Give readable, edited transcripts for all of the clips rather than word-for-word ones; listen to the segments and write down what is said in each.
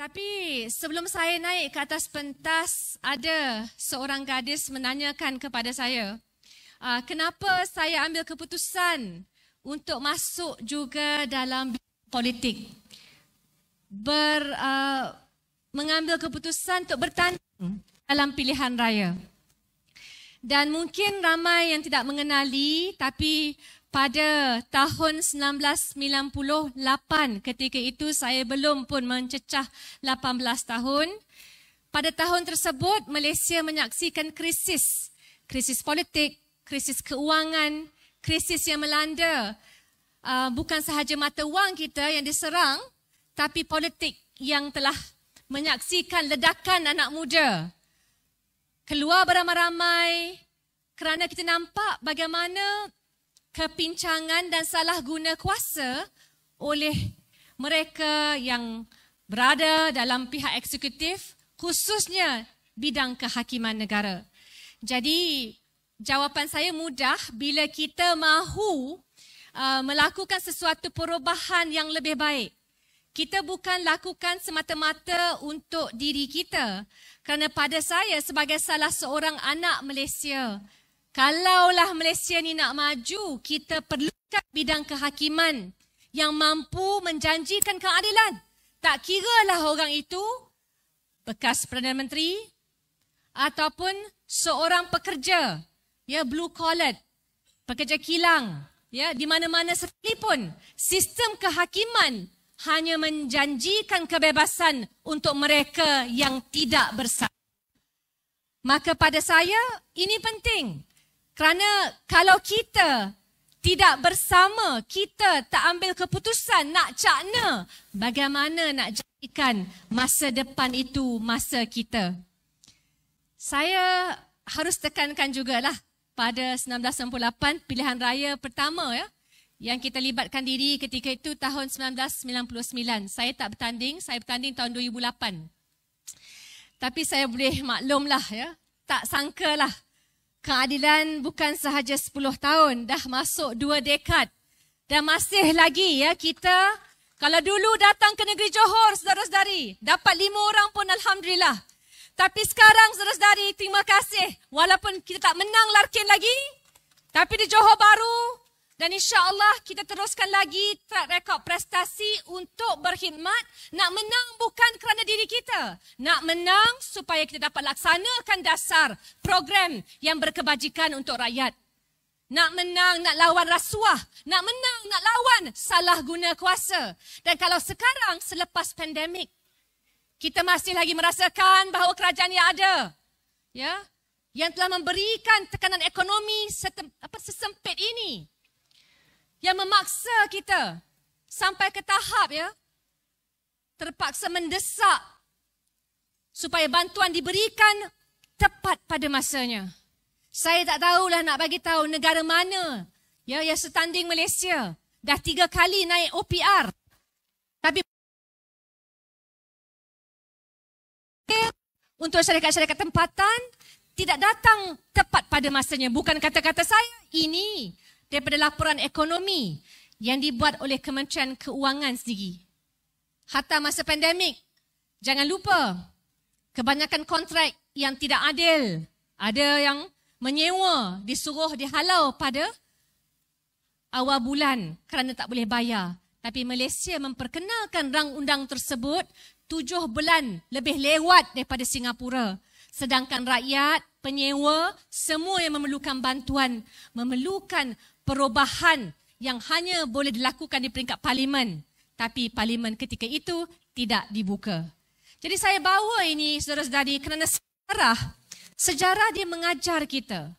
Tapi sebelum saya naik ke atas pentas, ada seorang gadis menanyakan kepada saya, kenapa saya ambil keputusan untuk masuk juga dalam politik. Mengambil keputusan untuk bertanding dalam pilihan raya. Dan mungkin ramai yang tidak mengenali, tapi pada tahun 1998, ketika itu saya belum pun mencecah 18 tahun. Pada tahun tersebut, Malaysia menyaksikan krisis. Krisis politik, krisis keuangan, krisis yang melanda bukan sahaja mata wang kita yang diserang, tapi politik yang telah menyaksikan ledakan anak muda. Keluar beramai-ramai kerana kita nampak bagaimana kepincangan dan salah guna kuasa oleh mereka yang berada dalam pihak eksekutif, khususnya bidang kehakiman negara. Jadi, jawapan saya mudah, bila kita mahu melakukan sesuatu perubahan yang lebih baik. Kita bukan lakukan semata-mata untuk diri kita. Kerana pada saya sebagai salah seorang anak Malaysia, kalaulah Malaysia ni nak maju, kita perlukan bidang kehakiman yang mampu menjanjikan keadilan. Tak kiralah orang itu bekas Perdana Menteri ataupun seorang pekerja, ya, blue collar, pekerja kilang, ya, di mana-mana sekalipun, sistem kehakiman hanya menjanjikan kebebasan untuk mereka yang tidak bersalah. Maka pada saya ini penting. Kerana kalau kita tidak bersama, kita tak ambil keputusan nak cakna, bagaimana nak jadikan masa depan itu masa kita. Saya harus tekankan jugalah pada 1998 pilihan raya pertama, ya, yang kita libatkan diri ketika itu tahun 1999. Saya tak bertanding, saya bertanding tahun 2008. Tapi saya boleh maklumlah, ya, tak sangkalah keadilan bukan sahaja 10 tahun, dah masuk 2 dekad. Dan masih lagi, ya, kita kalau dulu datang ke negeri Johor, saudara-saudari, dapat 5 orang pun alhamdulillah. Tapi sekarang, saudara-saudari, terima kasih. Walaupun kita tak menang Larkin lagi, tapi di Johor Bahru, dan insya-Allah kita teruskan lagi track record prestasi untuk berkhidmat. Nak menang bukan kerana diri kita. Nak menang supaya kita dapat laksanakan dasar program yang berkebajikan untuk rakyat. Nak menang, nak lawan rasuah. Nak menang, nak lawan salah guna kuasa. Dan kalau sekarang selepas pandemik, kita masih lagi merasakan bahawa kerajaan yang ada, ya, yang telah memberikan tekanan ekonomi sesempit ini, yang memaksa kita sampai ke tahap, ya, terpaksa mendesak supaya bantuan diberikan tepat pada masanya. Saya tak tahulah nak bagi tahu negara mana, ya, yang setanding Malaysia dah 3 kali naik OPR. Tapi untuk syarikat-syarikat tempatan tidak datang tepat pada masanya. Bukan kata-kata saya, ini daripada laporan ekonomi yang dibuat oleh Kementerian Keuangan sendiri. Hatta masa pandemik, jangan lupa, kebanyakan kontrak yang tidak adil. Ada yang menyewa, disuruh dihalau pada awal bulan kerana tak boleh bayar. Tapi Malaysia memperkenalkan rang undang tersebut 7 bulan lebih lewat daripada Singapura. Sedangkan rakyat, penyewa, semua yang memerlukan bantuan, memerlukan perubahan yang hanya boleh dilakukan di peringkat parlimen. Tapi parlimen ketika itu tidak dibuka. Jadi saya bawa ini, saudara-saudari, kerana sejarah dia mengajar kita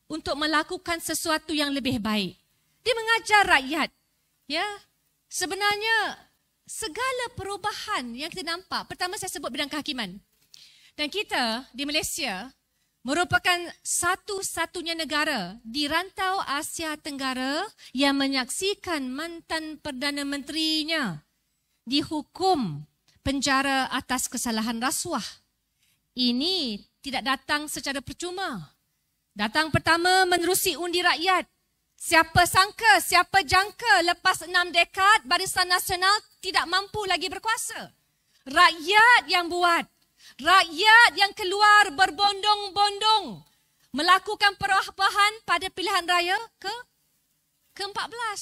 untuk melakukan sesuatu yang lebih baik. Dia mengajar rakyat, ya, sebenarnya segala perubahan yang kita nampak, pertama saya sebut bidang kehakiman. Dan kita di Malaysia merupakan satu-satunya negara di rantau Asia Tenggara yang menyaksikan mantan Perdana Menterinya dihukum penjara atas kesalahan rasuah. Ini tidak datang secara percuma. Datang pertama menerusi undi rakyat. Siapa sangka, siapa jangka lepas 6 dekad Barisan Nasional tidak mampu lagi berkuasa. Rakyat yang buat. Rakyat yang keluar berbondong-bondong melakukan perubahan pada pilihan raya ke-14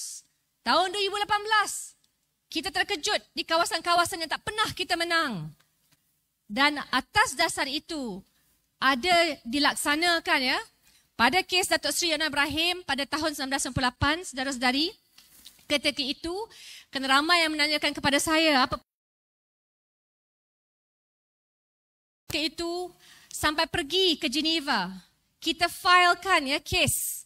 tahun 2018. Kita terkejut di kawasan-kawasan yang tak pernah kita menang. Dan atas dasar itu ada dilaksanakan ya pada kes Datuk Seri Anwar Ibrahim pada tahun 1998, saudara-saudari. Ketika itu kena ramai yang menanyakan kepada saya apa itu sampai pergi ke Geneva. Kita filekan ya kes.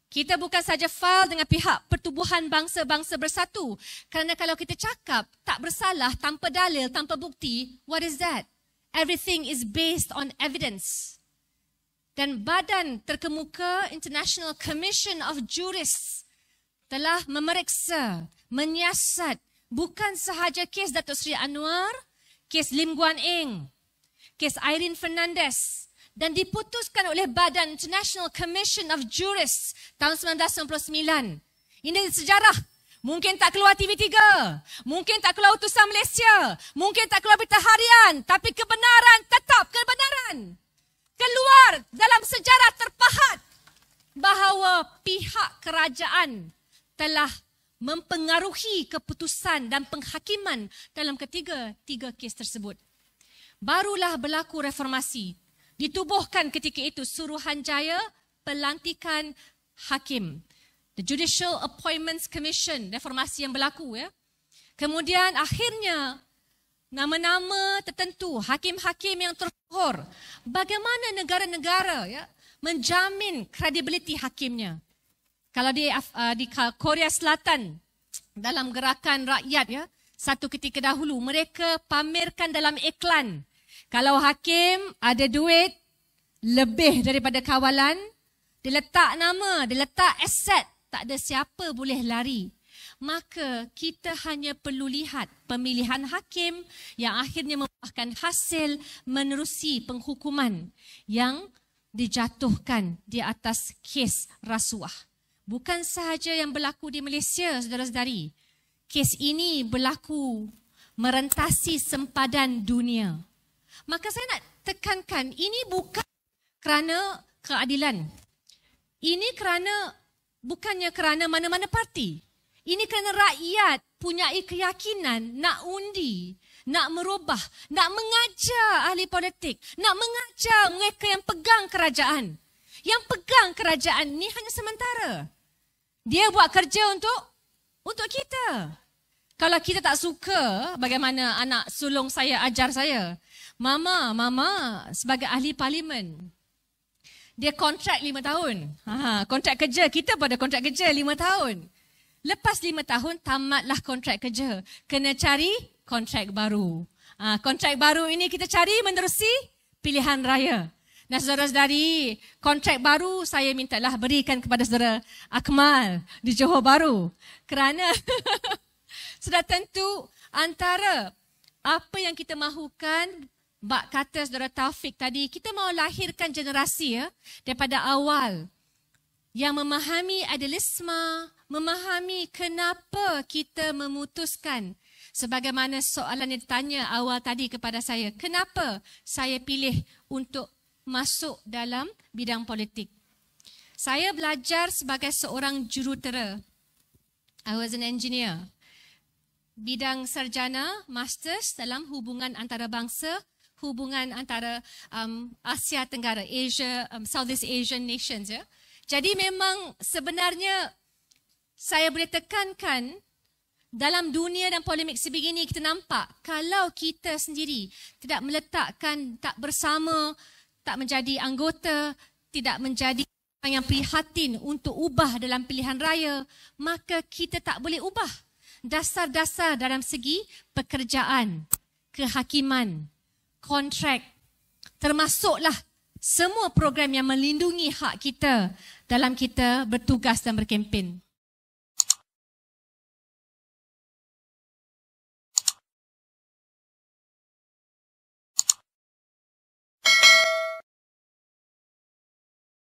Kita bukan saja file dengan pihak Pertubuhan Bangsa-Bangsa Bersatu. Kerana kalau kita cakap tak bersalah tanpa dalil, tanpa bukti, what is that? Everything is based on evidence. Dan badan terkemuka International Commission of Jurists telah memeriksa, menyiasat bukan sahaja kes Datuk Seri Anwar, kes Lim Guan Eng, kes Irene Fernandez, dan diputuskan oleh Badan International Commission of Jurists tahun 1999. Ini sejarah. Mungkin tak keluar TV3, mungkin tak keluar utusan Malaysia, mungkin tak keluar berita harian, tapi kebenaran tetap kebenaran. Keluar dalam sejarah terpahat bahawa pihak kerajaan telah mempengaruhi keputusan dan penghakiman dalam tiga kes tersebut. Barulah berlaku reformasi. Ditubuhkan ketika itu Suruhanjaya Pelantikan Hakim. The Judicial Appointments Commission, reformasi yang berlaku ya. Kemudian akhirnya nama-nama tertentu, hakim-hakim yang tersohor. Bagaimana negara-negara ya menjamin kredibiliti hakimnya? Kalau di Korea Selatan dalam gerakan rakyat ya, satu ketika dahulu mereka pamerkan dalam iklan. Kalau hakim ada duit lebih daripada kawalan, dia letak nama, dia letak aset, tak ada siapa boleh lari. Maka kita hanya perlu lihat pemilihan hakim yang akhirnya membuahkan hasil menerusi penghukuman yang dijatuhkan di atas kes rasuah. Bukan sahaja yang berlaku di Malaysia, saudara-saudari. Kes ini berlaku merentasi sempadan dunia. Maka saya nak tekankan, ini bukan kerana keadilan. Ini bukannya kerana mana-mana parti. Ini kerana rakyat punya keyakinan nak undi, nak merubah, nak mengajar ahli politik, nak mengajar mereka yang pegang kerajaan. Yang pegang kerajaan ni hanya sementara. Dia buat kerja untuk kita. Kalau kita tak suka bagaimana anak sulung saya ajar saya, Mama sebagai ahli parlimen, dia kontrak 5 tahun. Kontrak kerja, kita pada kontrak kerja 5 tahun. Lepas 5 tahun, tamatlah kontrak kerja. Kena cari kontrak baru. Kontrak baru ini kita cari menerusi pilihan raya. Nah, saudara-saudari, kontrak baru saya mintalah berikan kepada saudara Akmal di Johor Bahru. Kerana sudah tentu antara apa yang kita mahukan, bak kata saudara Taufik tadi, kita mahu lahirkan generasi ya, daripada awal yang memahami idealisme, memahami kenapa kita memutuskan. Sebagaimana soalan yang ditanya awal tadi kepada saya, kenapa saya pilih untuk masuk dalam bidang politik. Saya belajar sebagai seorang jurutera. I was an engineer. Bidang sarjana, masters dalam hubungan antarabangsa, hubungan antara Asia Tenggara, Asia, Southeast Asian nations. Ya. Jadi memang sebenarnya saya boleh tekankan dalam dunia dan polemik sebegini kita nampak kalau kita sendiri tidak meletakkan, tak bersama, tak menjadi anggota, tidak menjadi orang yang prihatin untuk ubah dalam pilihan raya, maka kita tak boleh ubah dasar-dasar dalam segi pekerjaan, kehakiman, kontrak, termasuklah semua program yang melindungi hak kita dalam kita bertugas dan berkempen.